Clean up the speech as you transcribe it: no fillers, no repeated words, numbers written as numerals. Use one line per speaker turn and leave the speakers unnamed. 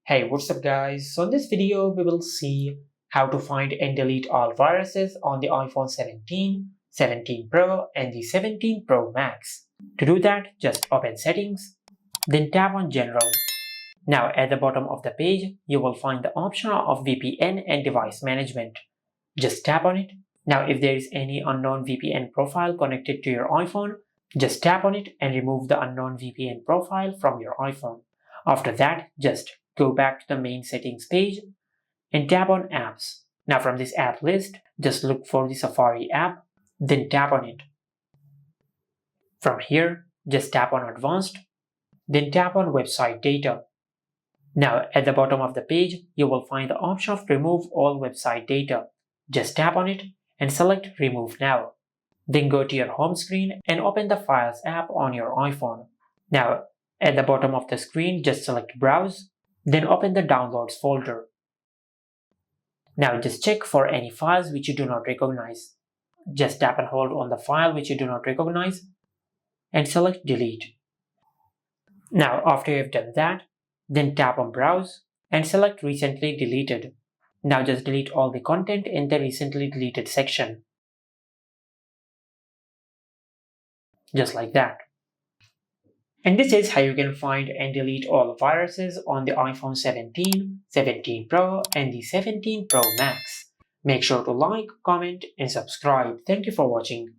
Hey, what's up guys? So in this video, we will see how to find and delete all viruses on the iPhone 17, 17 Pro and the 17 Pro Max. To do that, just open Settings, then tap on General. Now at the bottom of the page, you will find the option of VPN and Device Management. Just tap on it. Now if there is any unknown VPN profile connected to your iPhone, just tap on it and remove the unknown VPN profile from your iPhone. After that, just go back to the main settings page and tap on Apps. Now from this app list, just look for the Safari app, then tap on it. From here, just tap on Advanced, then tap on Website Data. Now at the bottom of the page, you will find the option of Remove All Website Data. Just tap on it and select Remove Now. Then go to your home screen and open the Files app on your iPhone. Now at the bottom of the screen, just select Browse, then open the Downloads folder. Now just check for any files which you do not recognize. Just tap and hold on the file which you do not recognize and select Delete. Now after you've done that, then tap on Browse and select Recently Deleted. Now just delete all the content in the recently deleted section. Just like that. And this is how you can find and delete all viruses on the iPhone 17, 17 Pro and the 17 Pro Max. Make sure to like, comment and subscribe. Thank you for watching.